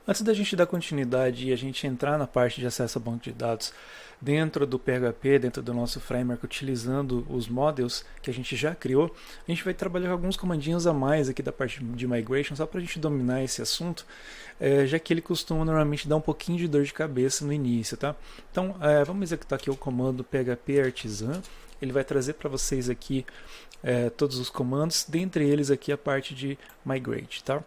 Antes da gente dar continuidade e a gente entrar na parte de acesso a banco de dados dentro do PHP, dentro do nosso framework, utilizando os models que a gente já criou, a gente vai trabalhar com alguns comandinhos a mais aqui da parte de migration, só para a gente dominar esse assunto, já que ele costuma normalmente dar um pouquinho de dor de cabeça no início, tá? Então, vamos executar aqui o comando PHP artisan. Ele vai trazer para vocês aqui todos os comandos, dentre eles aqui a parte de migrate, tá?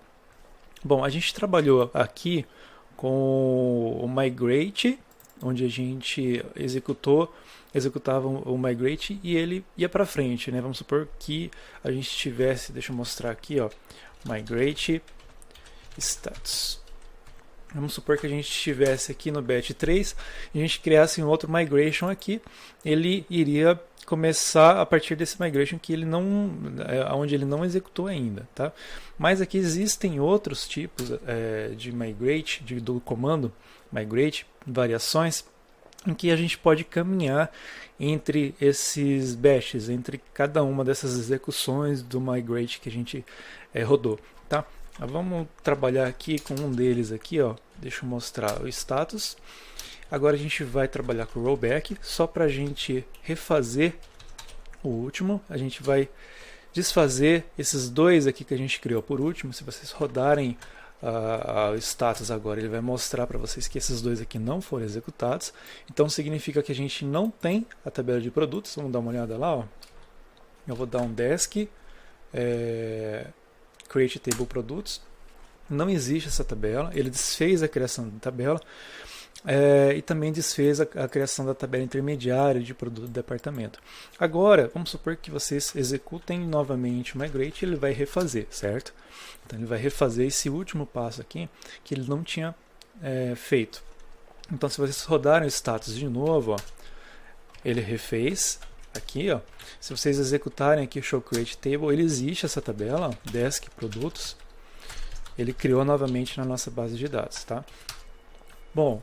Bom, a gente trabalhou aqui com o migrate, onde a gente executava o migrate e ele ia para frente, né? Vamos supor que a gente tivesse, deixa eu mostrar aqui, ó, migrate status. Vamos supor que a gente estivesse aqui no batch 3 e a gente criasse um outro migration aqui, ele iria começar a partir desse migration que ele não, onde ele não executou ainda, tá? Mas aqui existem outros tipos de migrate, do comando migrate, variações, em que a gente pode caminhar entre esses batches, entre cada uma dessas execuções do migrate que a gente rodou, tá? Vamos trabalhar aqui com um deles aqui, ó. Deixa eu mostrar o status. Agora a gente vai trabalhar com o rollback, só para a gente refazer o último. A gente vai desfazer esses dois aqui que a gente criou por último. Se vocês rodarem o status agora, ele vai mostrar para vocês que esses dois aqui não foram executados. Então significa que a gente não tem a tabela de produtos. Vamos dar uma olhada lá, ó. Eu vou dar um desk create table produtos. Não existe essa tabela. Ele desfez a criação da tabela. E também desfez a criação da tabela intermediária de produto do departamento. Agora, vamos supor que vocês executem novamente o migrate, ele vai refazer, certo? Então ele vai refazer esse último passo aqui que ele não tinha feito. Então se vocês rodarem o status de novo, ó, ele refez aqui, ó. Se vocês executarem aqui o show create table, ele existe essa tabela, ó, desk produtos. Ele criou novamente na nossa base de dados, tá? Bom,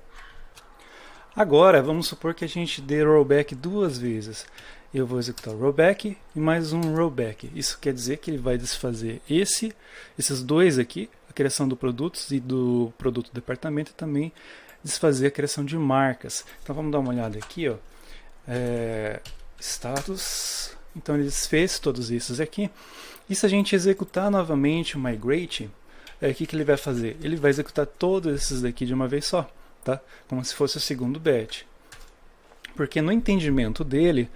agora vamos supor que a gente dê rollback duas vezes. Eu vou executar o rollback e mais um rollback. Isso quer dizer que ele vai desfazer esses dois aqui, a criação do produtos e do produto departamento, e também desfazer a criação de marcas. Então vamos dar uma olhada aqui, ó. Status. Então ele desfez todos esses aqui. E se a gente executar novamente o migrate, o que ele vai fazer? Ele vai executar todos esses daqui de uma vez só, tá? Como se fosse o segundo batch. Porque no entendimento dele,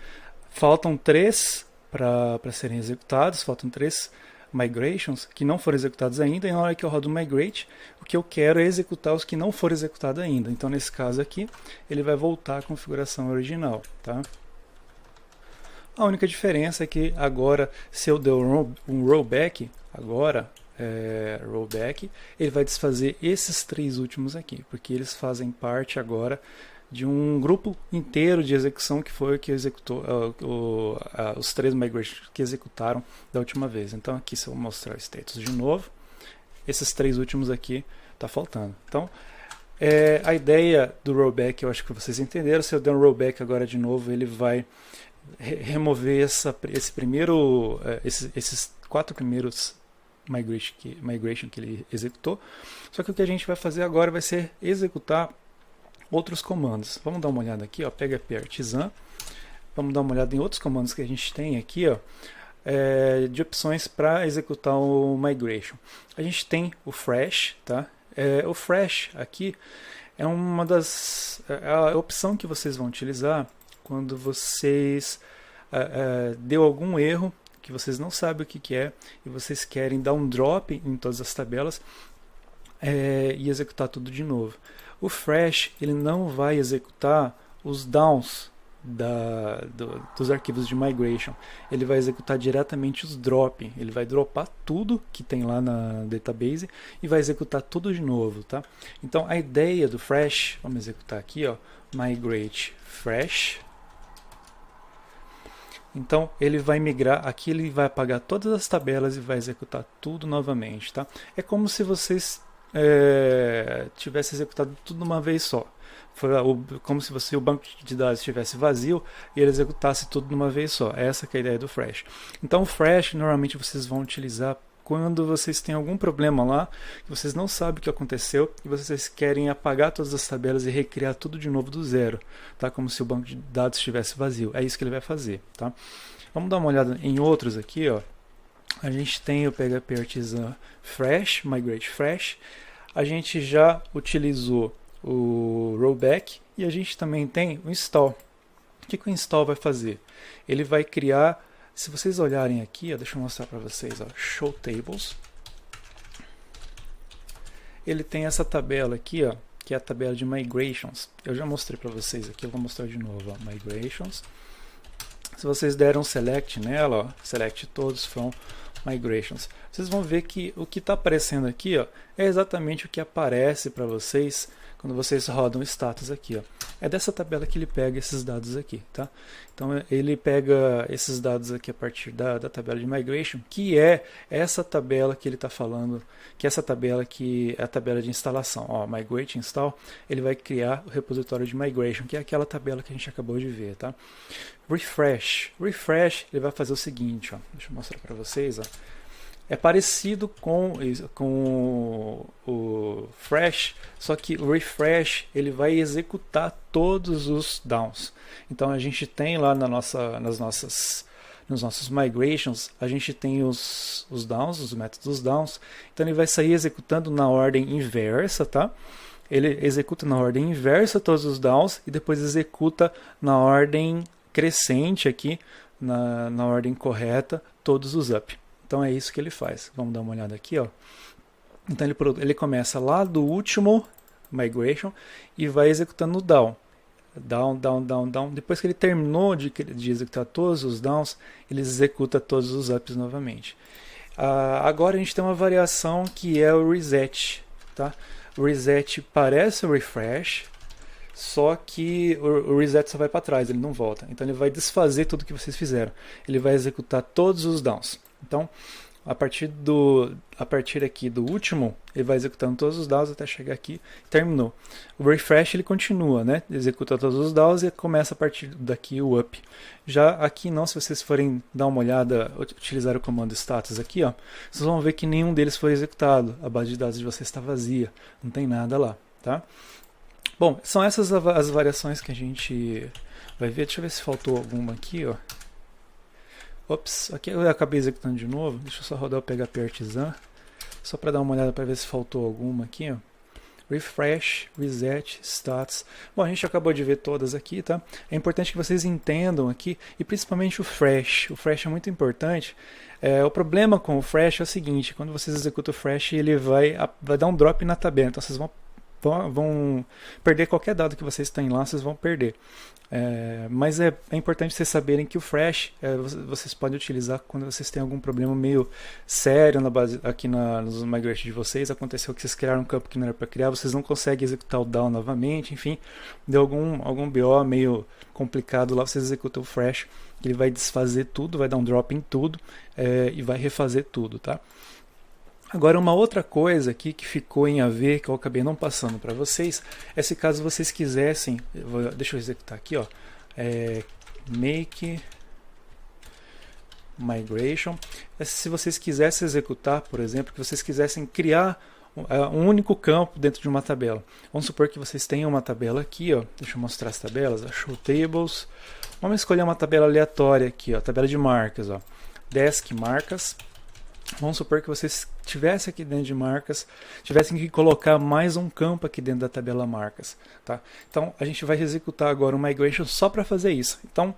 faltam 3 para serem executados, faltam 3 migrations que não foram executados ainda, e na hora que eu rodo o migrate, o que eu quero é executar os que não foram executados ainda. Então nesse caso aqui, ele vai voltar à configuração original, tá? A única diferença é que agora, se eu der um rollback, rollback, ele vai desfazer esses 3 últimos aqui, porque eles fazem parte agora de um grupo inteiro de execução que foi o que executou os 3 migrations que executaram da última vez. Então aqui, se eu mostrar o status de novo, esses 3 últimos aqui tá faltando. Então a ideia do rollback, eu acho que vocês entenderam. Se eu der um rollback agora de novo, ele vai remover esses 4 primeiros migration que ele executou. Só que o que a gente vai fazer agora vai ser executar outros comandos. Vamos dar uma olhada aqui, ó, PHP artisan. Vamos dar uma olhada em outros comandos que a gente tem aqui, ó, de opções para executar o migration. A gente tem o fresh, tá? O fresh aqui é a opção que vocês vão utilizar quando vocês deu algum erro que vocês não sabem o que é e vocês querem dar um drop em todas as tabelas e executar tudo de novo. O fresh, ele não vai executar os downs dos arquivos de migration. Ele vai executar diretamente os drop. Ele vai dropar tudo que tem lá na database e vai executar tudo de novo, tá? Então a ideia do fresh, vamos executar aqui, ó, migrate fresh. Então ele vai migrar, aqui ele vai apagar todas as tabelas e vai executar tudo novamente, tá? É como se vocês tivesse executado tudo de uma vez só. Como se o banco de dados estivesse vazio e ele executasse tudo de uma vez só. Essa que é a ideia do fresh. Então o fresh normalmente vocês vão utilizar quando vocês têm algum problema lá, que vocês não sabem o que aconteceu e vocês querem apagar todas as tabelas e recriar tudo de novo do zero, tá? Como se o banco de dados estivesse vazio. É isso que ele vai fazer, tá? Vamos dar uma olhada em outros aqui, ó. A gente tem o PHP Artisan Fresh, Migrate Fresh. A gente já utilizou o Rollback e a gente também tem o Install. O que o Install vai fazer? Ele vai criar, se vocês olharem aqui, ó, deixa eu mostrar para vocês, ó, Show Tables. Ele tem essa tabela aqui, ó, que é a tabela de Migrations. Eu já mostrei para vocês aqui, eu vou mostrar de novo, ó, Migrations. Se vocês deram Select nela, ó, Select todos from Migrations, vocês vão ver que o que está aparecendo aqui, ó, é exatamente o que aparece para vocês quando vocês rodam o status aqui, ó. É dessa tabela que ele pega esses dados aqui, tá? Então ele pega esses dados aqui a partir da tabela de Migration, que é essa tabela que ele está falando, que é essa tabela que é a tabela de instalação, ó, Migrate Install. Ele vai criar o repositório de Migration, que é aquela tabela que a gente acabou de ver, tá? Refresh, ele vai fazer o seguinte, ó, deixa eu mostrar para vocês, ó. É parecido com o Fresh, só que o Refresh ele vai executar todos os downs. Então a gente tem lá nos nossos migrations, a gente tem os downs, os métodos downs. Então ele vai sair executando na ordem inversa, tá? Ele executa na ordem inversa todos os downs e depois executa na ordem crescente aqui, na ordem correta, todos os up. Então é isso que ele faz. Vamos dar uma olhada aqui, ó. Então ele começa lá do último migration e vai executando o down. Down. Depois que ele terminou de executar todos os downs, ele executa todos os ups novamente. Agora a gente tem uma variação que é o reset, tá? O reset parece o refresh, só que o reset só vai para trás, ele não volta. Então ele vai desfazer tudo que vocês fizeram. Ele vai executar todos os downs. Então, a partir aqui do último, ele vai executando todos os downs até chegar aqui, terminou. O refresh ele continua, né? Executa todos os downs e começa a partir daqui o up. Já aqui não, se vocês forem dar uma olhada, utilizar o comando status aqui, ó, vocês vão ver que nenhum deles foi executado. A base de dados de vocês está vazia, não tem nada lá, tá? Bom, são essas as variações que a gente vai ver. Deixa eu ver se faltou alguma aqui, ó. Ops, aqui eu acabei executando de novo. Deixa eu só rodar o PHP Artisan, só para dar uma olhada para ver se faltou alguma aqui, ó. Refresh, Reset, Stats. Bom, a gente acabou de ver todas aqui, tá? É importante que vocês entendam aqui, e principalmente o Fresh. O Fresh é muito importante. O problema com o Fresh é o seguinte: quando vocês executam o Fresh, ele vai dar um drop na tabela. Então vocês vão perder qualquer dado que vocês têm lá, vocês vão perder. Mas é importante vocês saberem que o Fresh vocês podem utilizar quando vocês têm algum problema meio sério na base, aqui nos migrations de vocês. Aconteceu que vocês criaram um campo que não era para criar, vocês não conseguem executar o down novamente, enfim, deu algum BO meio complicado lá, vocês executam o Fresh, ele vai desfazer tudo, vai dar um drop em tudo e vai refazer tudo, tá? Agora, uma outra coisa aqui que ficou em AV, que eu acabei não passando para vocês, é se caso vocês quisessem, deixa eu executar aqui, ó, make migration, se vocês quisessem executar, por exemplo, que vocês quisessem criar um único campo dentro de uma tabela. Vamos supor que vocês tenham uma tabela aqui, ó, deixa eu mostrar as tabelas, show tables, vamos escolher uma tabela aleatória aqui, ó, tabela de marcas, ó, desk marcas. Vamos supor que vocês tivessem aqui dentro de marcas, tivessem que colocar mais um campo aqui dentro da tabela marcas, tá? Então a gente vai executar agora um migration só para fazer isso. Então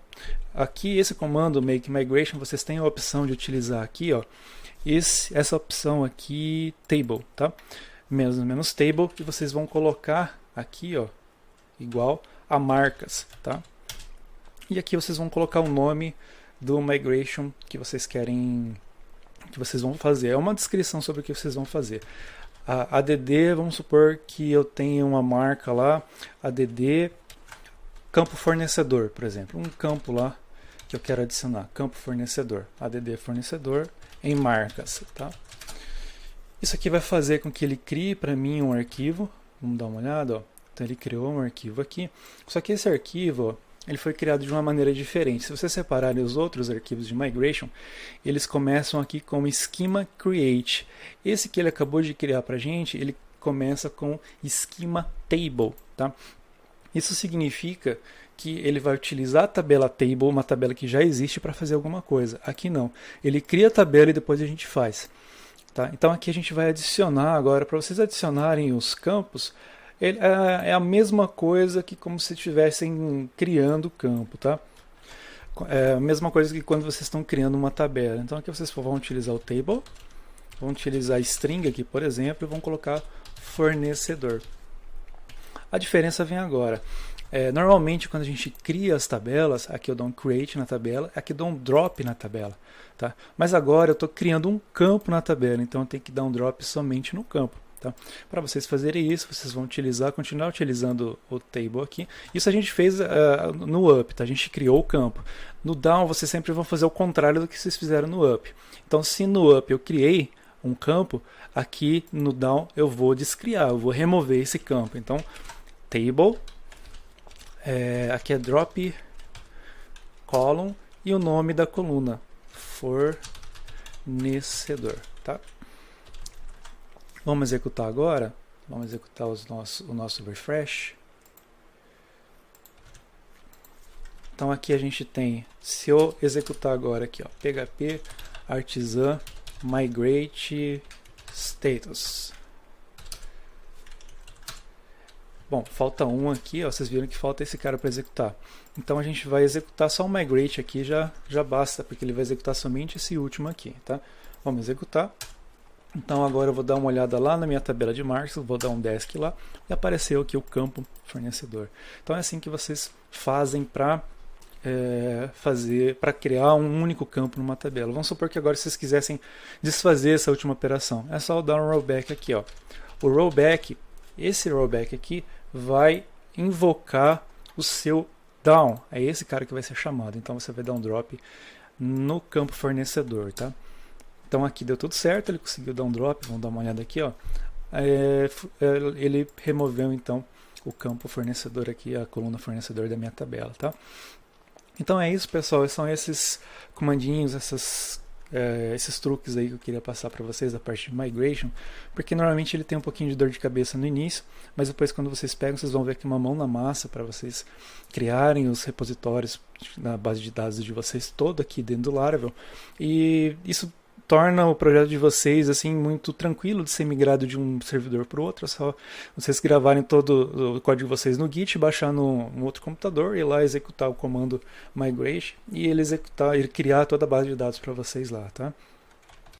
aqui esse comando make migration, vocês têm a opção de utilizar aqui, ó, essa opção aqui table, tá? Menos table, e vocês vão colocar aqui, ó, igual a marcas, tá? E aqui vocês vão colocar o nome do migration que vocês querem, que vocês vão fazer. É uma descrição sobre o que vocês vão fazer. A ADD, vamos supor que eu tenha uma marca lá, ADD campo fornecedor, por exemplo, um campo lá que eu quero adicionar, campo fornecedor, ADD fornecedor em marcas, tá? Isso aqui vai fazer com que ele crie para mim um arquivo. Vamos dar uma olhada, ó. Então ele criou um arquivo aqui, só que esse arquivo, ó, ele foi criado de uma maneira diferente. Se vocês separarem os outros arquivos de migration, eles começam aqui com schema create. Esse que ele acabou de criar para a gente, ele começa com schema table, tá? Isso significa que ele vai utilizar a tabela table, uma tabela que já existe, para fazer alguma coisa. Aqui não. Ele cria a tabela e depois a gente faz. Tá? Então aqui a gente vai adicionar agora, para vocês adicionarem os campos, é a mesma coisa que como se estivessem criando o campo. Tá? É a mesma coisa que quando vocês estão criando uma tabela. Então aqui vocês vão utilizar o table, vão utilizar string aqui, por exemplo, e vão colocar fornecedor. A diferença vem agora. Normalmente quando a gente cria as tabelas, aqui eu dou um create na tabela, aqui eu dou um drop na tabela. Tá? Mas agora eu estou criando um campo na tabela, então eu tenho que dar um drop somente no campo. Tá? Para vocês fazerem isso, vocês vão continuar utilizando o table aqui. Isso a gente fez no up, tá? A gente criou o campo. No down vocês sempre vão fazer o contrário do que vocês fizeram no up. Então se no up eu criei um campo, aqui no down eu vou descriar, eu vou remover esse campo. Então table, aqui é drop column e o nome da coluna, fornecedor. Tá? Vamos executar agora, vamos executar o nosso refresh. Então aqui a gente tem, se eu executar agora aqui, ó, php artisan migrate status. Bom, falta um aqui, ó, vocês viram que falta esse cara para executar. Então a gente vai executar só o migrate aqui, já basta, porque ele vai executar somente esse último aqui. Tá? Vamos executar. Então agora eu vou dar uma olhada lá na minha tabela de marcos, vou dar um desk lá e apareceu aqui o campo fornecedor. Então é assim que vocês fazem para criar um único campo numa tabela. Vamos supor que agora vocês quisessem desfazer essa última operação. É só dar um rollback aqui. Ó. O rollback, esse rollback aqui vai invocar o seu down. É esse cara que vai ser chamado. Então você vai dar um drop no campo fornecedor. Tá? Então aqui deu tudo certo, ele conseguiu dar um drop, vamos dar uma olhada aqui, ó. Ele removeu então o campo fornecedor aqui, a coluna fornecedor da minha tabela, tá? Então é isso, pessoal, são esses comandinhos, esses truques aí que eu queria passar para vocês da parte de migration, porque normalmente ele tem um pouquinho de dor de cabeça no início, mas depois quando vocês pegam, vocês vão ver aqui uma mão na massa para vocês criarem os repositórios na base de dados de vocês todo aqui dentro do Laravel, e isso torna o projeto de vocês assim muito tranquilo de ser migrado de um servidor para o outro. É só vocês gravarem todo o código de vocês no Git, baixar no outro computador e lá executar o comando migrate e ele criar toda a base de dados para vocês lá, tá?